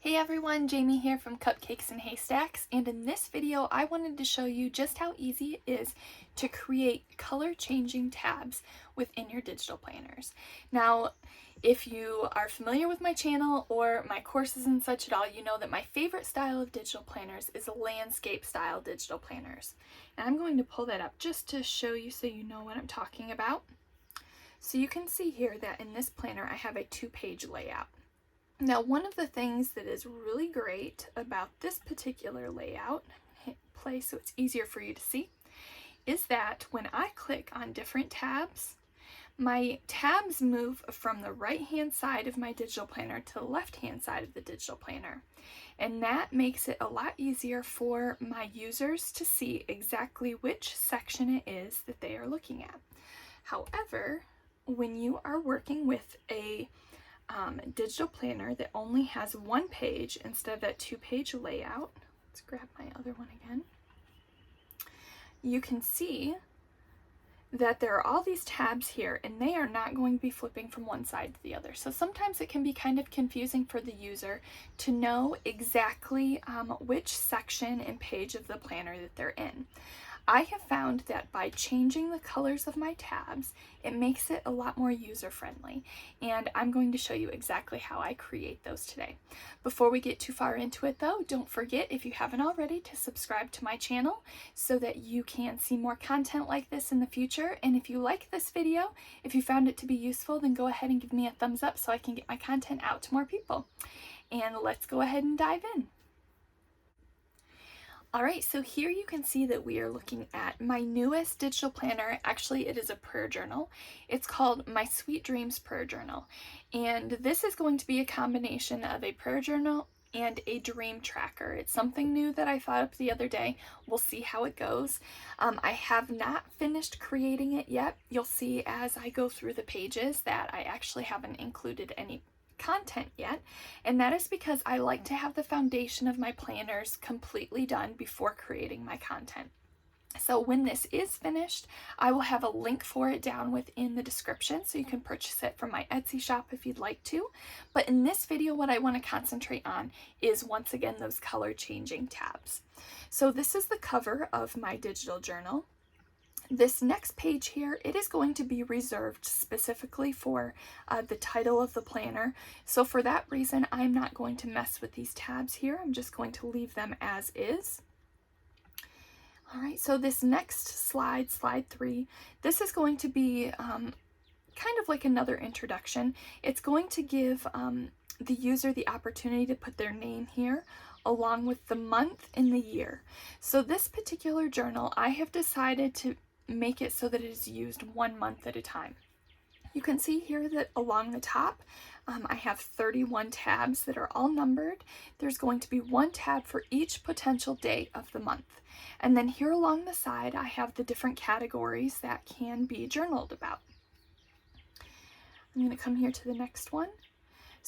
Hey everyone, Jamie here from Cupcakes and Haystacks, and in this video I wanted to show you just how easy it is to create color changing tabs within your digital planners. Now, if you are familiar with my channel or my courses and such at all, you know that my favorite style of digital planners is landscape style digital planners. And I'm going to pull that up just to show you so you know what I'm talking about. So you can see here that in this planner I have a 2-page layout. Now, one of the things that is really great about this particular layout, hit play so it's easier for you to see, is that when I click on different tabs, my tabs move from the right-hand side of my digital planner to the left-hand side of the digital planner. And that makes it a lot easier for my users to see exactly which section it is that they are looking at. However, when you are working with a digital planner that only has one page instead of that 2-page layout, let's grab my other one again, you can see that there are all these tabs here and they are not going to be flipping from one side to the other. So sometimes it can be kind of confusing for the user to know exactly which section and page of the planner that they're in. I have found that by changing the colors of my tabs, it makes it a lot more user-friendly, and I'm going to show you exactly how I create those today. Before we get too far into it though, don't forget, if you haven't already, to subscribe to my channel so that you can see more content like this in the future. And if you like this video, if you found it to be useful, then go ahead and give me a thumbs up so I can get my content out to more people. And let's go ahead and dive in. Alright, so here you can see that we are looking at my newest digital planner. Actually, it is a prayer journal. It's called My Sweet Dreams Prayer Journal. And this is going to be a combination of a prayer journal and a dream tracker. It's something new that I thought up the other day. We'll see how it goes. I have not finished creating it yet. You'll see as I go through the pages that I actually haven't included any content yet, and that is because I like to have the foundation of my planners completely done before creating my content. So when this is finished, I will have a link for it down within the description so you can purchase it from my Etsy shop if you'd like to. But in this video, what I want to concentrate on is, once again, those color changing tabs. So this is the cover of my digital journal. This next page here, it is going to be reserved specifically for the title of the planner. So for that reason, I'm not going to mess with these tabs here. I'm just going to leave them as is. All right, so this next slide, slide 3, this is going to be kind of like another introduction. It's going to give the user the opportunity to put their name here along with the month and the year. So this particular journal, I have decided to make it so that it is used 1 month at a time. You can see here that along the top, I have 31 tabs that are all numbered. There's going to be 1 tab for each potential day of the month. And then here along the side, I have the different categories that can be journaled about. I'm going to come here to the next one.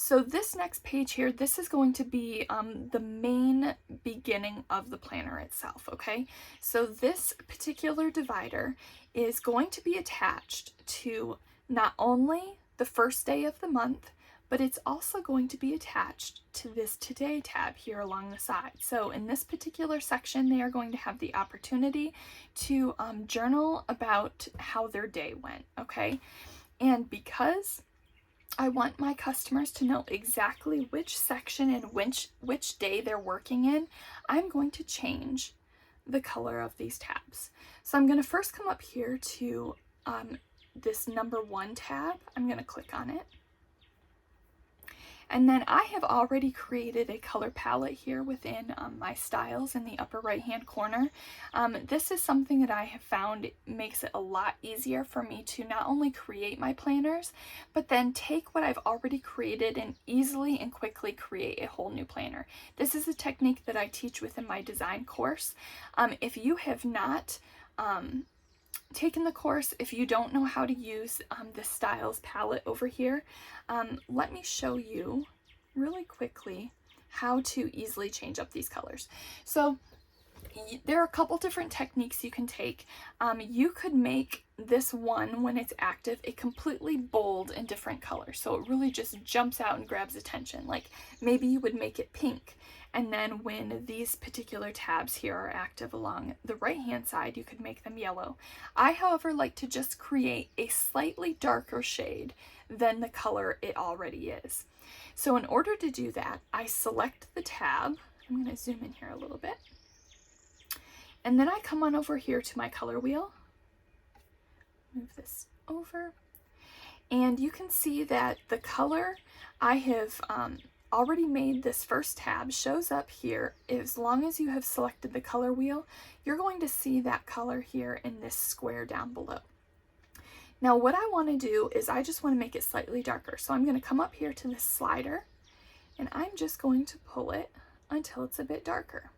So this next page here, this is going to be the main beginning of the planner itself, okay? So this particular divider is going to be attached to not only the first day of the month, but it's also going to be attached to this Today tab here along the side. So in this particular section, they are going to have the opportunity to journal about how their day went, okay? And because I want my customers to know exactly which section and which day they're working in, I'm going to change the color of these tabs. So I'm going to first come up here to this number 1 tab. I'm going to click on it. And then I have already created a color palette here within my styles in the upper right hand corner. This is something that I have found makes it a lot easier for me to not only create my planners, but then take what I've already created and easily and quickly create a whole new planner. This is a technique that I teach within my design course. If you have not taken the course, if you don't know how to use the styles palette over here, let me show you really quickly how to easily change up these colors. So there are a couple different techniques you can take. You could make this one, when it's active, a completely bold and different color, so it really just jumps out and grabs attention. Like maybe you would make it pink, and then when these particular tabs here are active along the right hand side, you could make them yellow. I, however, like to just create a slightly darker shade than the color it already is. So in order to do that, I select the tab. I'm going to zoom in here a little bit. And then I come on over here to my color wheel, move this over, and you can see that the color I have already made this first tab shows up here. As long as you have selected the color wheel, you're going to see that color here in this square down below. Now what I want to do is I just want to make it slightly darker. So I'm going to come up here to this slider, and I'm just going to pull it until it's a bit darker.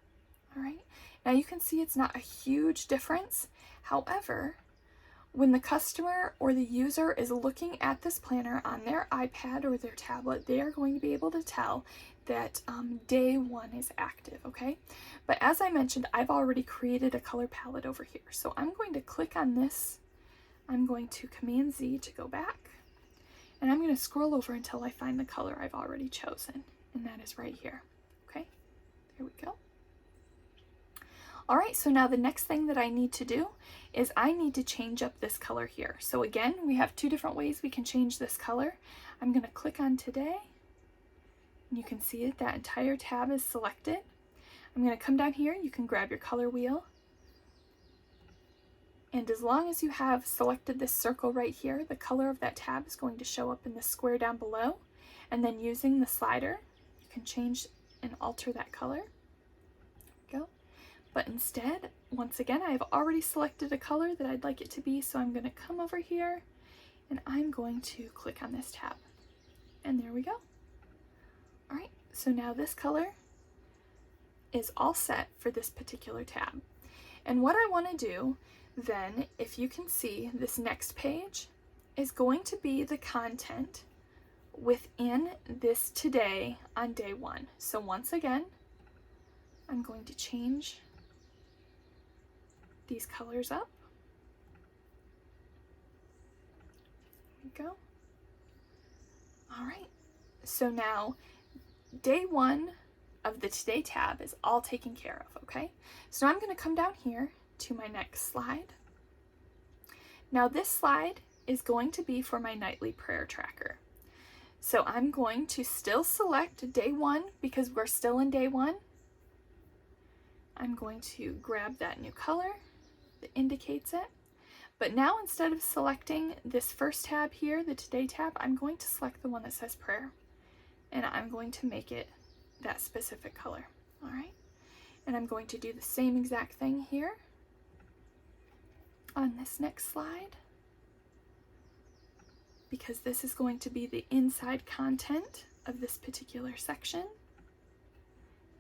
All right. Now you can see it's not a huge difference. However, when the customer or the user is looking at this planner on their iPad or their tablet, they are going to be able to tell that day one is active, okay? But as I mentioned, I've already created a color palette over here. So I'm going to click on this. I'm going to Command Z to go back, and I'm going to scroll over until I find the color I've already chosen, and that is right here, okay? There we go. All right, so now the next thing that I need to do is I need to change up this color here. So again, we have two different ways we can change this color. I'm going to click on today, and you can see that entire tab is selected. I'm going to come down here. You can grab your color wheel, and as long as you have selected this circle right here, the color of that tab is going to show up in the square down below, and then using the slider, you can change and alter that color. There we go. But instead, once again, I have already selected a color that I'd like it to be, so I'm going to come over here and I'm going to click on this tab. And there we go. All right, so now this color is all set for this particular tab. And what I want to do then, if you can see, this next page is going to be the content within this today on day one. So once again, I'm going to change these colors up. There we go. All right, so now day one of the today tab is all taken care of, okay? So I'm going to come down here to my next slide. Now this slide is going to be for my nightly prayer tracker. So I'm going to still select day one because we're still in day one. I'm going to grab that new color that indicates it. But now instead of selecting this first tab here, the today tab, I'm going to select the one that says prayer. And I'm going to make it that specific color. All right. And I'm going to do the same exact thing here on this next slide, because this is going to be the inside content of this particular section.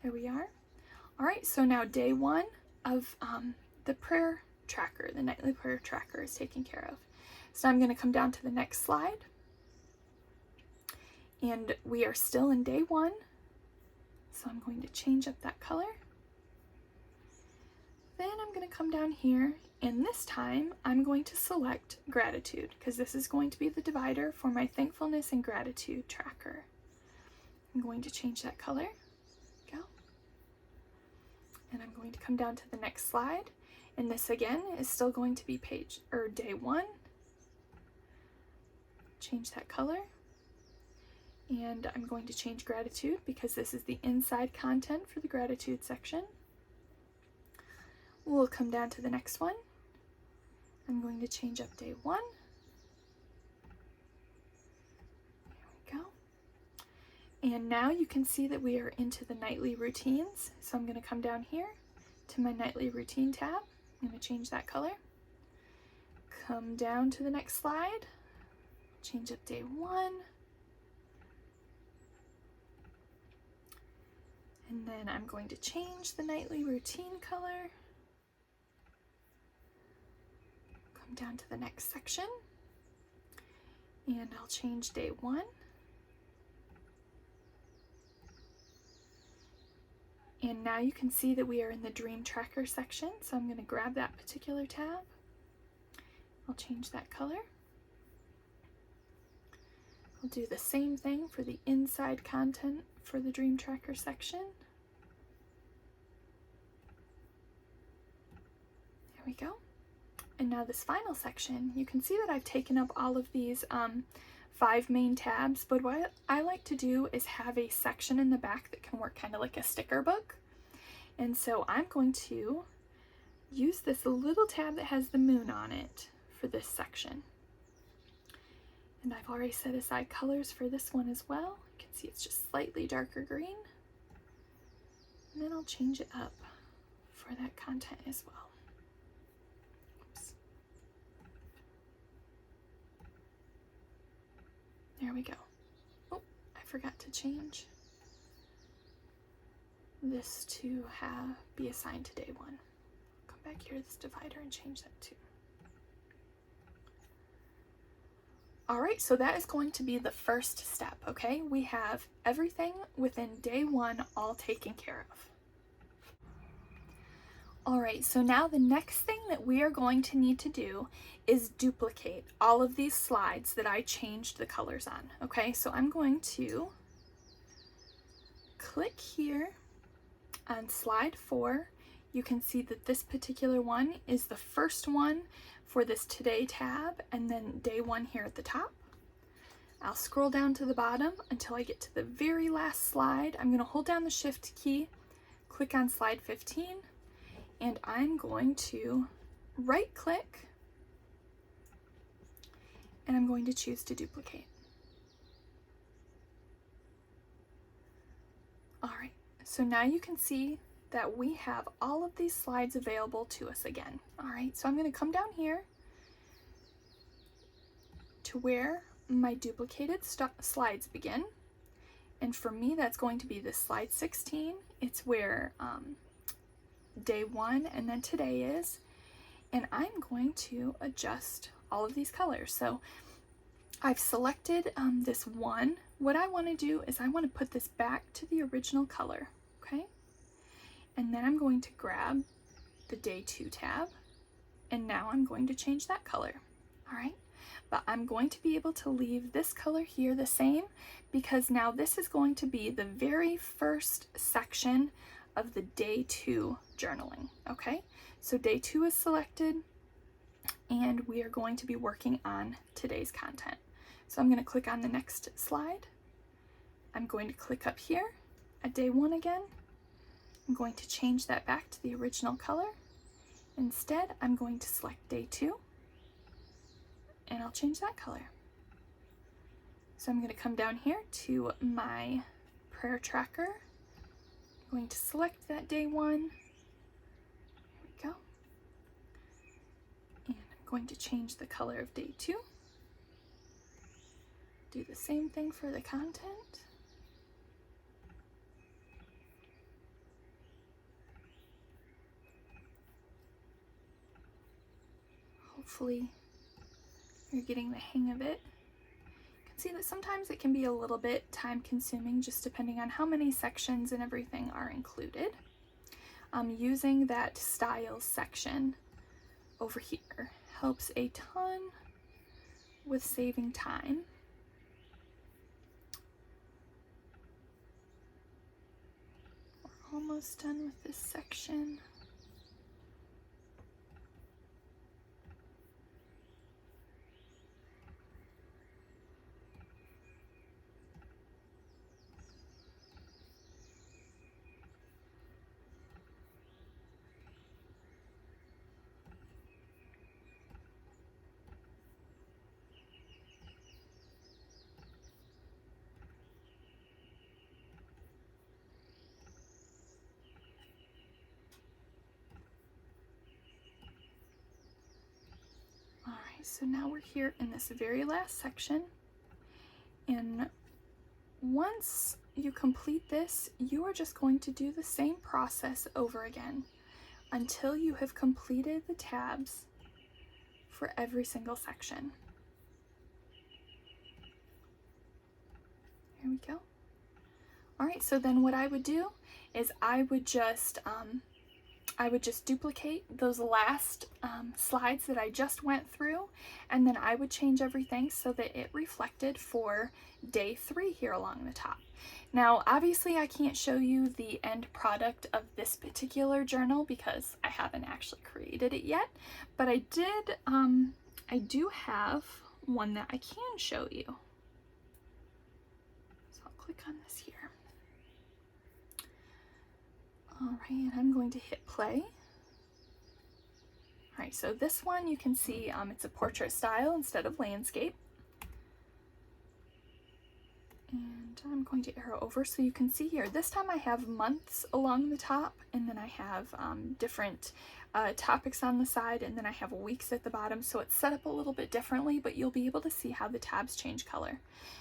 There we are. All right, so now day one of the prayer tracker, the nightly prayer tracker, is taken care of. So I'm going to come down to the next slide, and we are still in day one. So I'm going to change up that color. Then I'm going to come down here, and this time I'm going to select gratitude because this is going to be the divider for my thankfulness and gratitude tracker. I'm going to change that color. Go. And I'm going to come down to the next slide, and this again is still going to be day one. Change that color. And I'm going to change gratitude because this is the inside content for the gratitude section. We'll come down to the next one. I'm going to change up day one. There we go. And now you can see that we are into the nightly routines. So I'm going to come down here to my nightly routine tab. I'm going to change that color. Come down to the next slide. Change up day one. And then I'm going to change the nightly routine color. Come down to the next section. And I'll change day one. And now you can see that we are in the Dream Tracker section, so I'm going to grab that particular tab. I'll change that color. I'll do the same thing for the inside content for the Dream Tracker section. There we go. And now this final section, you can see that I've taken up all of these 5 main tabs, but what I like to do is have a section in the back that can work kind of like a sticker book. And so I'm going to use this little tab that has the moon on it for this section. And I've already set aside colors for this one as well. You can see it's just slightly darker green. And then I'll change it up for that content as well. Oops. There we go. Oh, I forgot to change this to be assigned to day 1. Come back here to this divider and change that too. All right, so that is going to be the first step, okay? We have everything within day 1 all taken care of. All right, so now the next thing that we are going to need to do is duplicate all of these slides that I changed the colors on, okay? So I'm going to click here on slide 4. You can see that this particular one is the first one for this Today tab, and then day 1 here at the top. I'll scroll down to the bottom until I get to the very last slide. I'm going to hold down the Shift key, click on slide 15, and I'm going to right click, and I'm going to choose to duplicate. All right, so now you can see that we have all of these slides available to us again. All right, so I'm going to come down here to where my duplicated slides begin. And for me, that's going to be this slide 16. It's where day 1 and then today is. And I'm going to adjust all of these colors. So I've selected this one. What I want to do is I want to put this back to the original color, okay? And then I'm going to grab the day 2 tab, and now I'm going to change that color. All right, but I'm going to be able to leave this color here the same because now this is going to be the very first section of the day 2 journaling. Okay, so day 2 is selected, and we are going to be working on today's content. So I'm going to click on the next slide. I'm going to click up here at day 1 again. I'm going to change that back to the original color. Instead, I'm going to select day 2, and I'll change that color. So I'm going to come down here to my prayer tracker. I'm going to select that day 1. Here we go. And I'm going to change the color of day 2. Do the same thing for the content. Hopefully you're getting the hang of it. You can see that sometimes it can be a little bit time consuming just depending on how many sections and everything are included. Using that styles section over here helps a ton with saving time. We're almost done with this section. So now we're here in this very last section, and once you complete this, you are just going to do the same process over again until you have completed the tabs for every single section. Here we go. All right, so then what I would do is I would just duplicate those last slides that I just went through, and then I would change everything so that it reflected for day 3 here along the top. Now, obviously I can't show you the end product of this particular journal because I haven't actually created it yet, but I do have one that I can show you. So I'll click on this here. All right, and I'm going to hit play. All right, so this one you can see it's a portrait style instead of landscape. And I'm going to arrow over so you can see here. This time I have months along the top, and then I have different topics on the side, and then I have weeks at the bottom. So it's set up a little bit differently, but you'll be able to see how the tabs change color.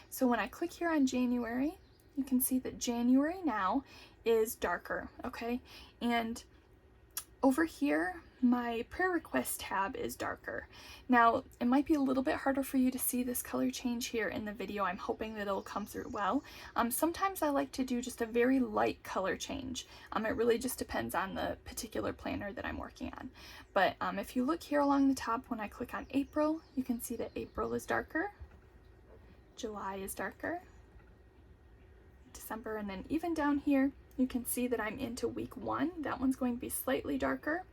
So when I click here on January, you can see that January now is darker, okay? And over here, my prayer request tab is darker. Now, it might be a little bit harder for you to see this color change here in the video. I'm hoping that it'll come through well. Sometimes I like to do just a very light color change. It really just depends on the particular planner that I'm working on. But if you look here along the top, when I click on April, you can see that April is darker, July is darker, December, and then even down here, you can see that I'm into week 1. That one's going to be slightly darker.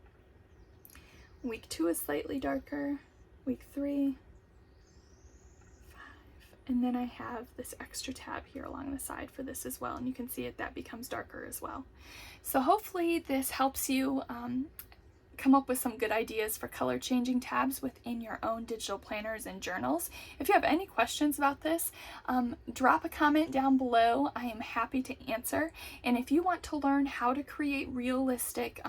Week 2 is slightly darker. Week 3, 5, and then I have this extra tab here along the side for this as well, and you can see that becomes darker as well. So hopefully this helps you come up with some good ideas for color changing tabs within your own digital planners and journals. If you have any questions about this, drop a comment down below. I am happy to answer. And if you want to learn how to create realistic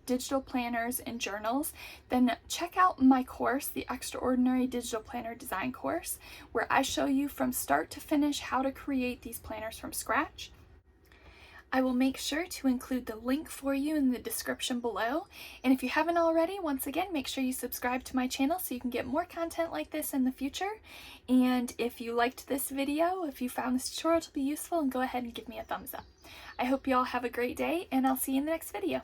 digital planners and journals, then check out my course, the Extraordinary Digital Planner Design course, where I show you from start to finish how to create these planners from scratch. I will make sure to include the link for you in the description below. And if you haven't already, once again, make sure you subscribe to my channel so you can get more content like this in the future. And if you liked this video, if you found this tutorial to be useful, then go ahead and give me a thumbs up. I hope you all have a great day, and I'll see you in the next video.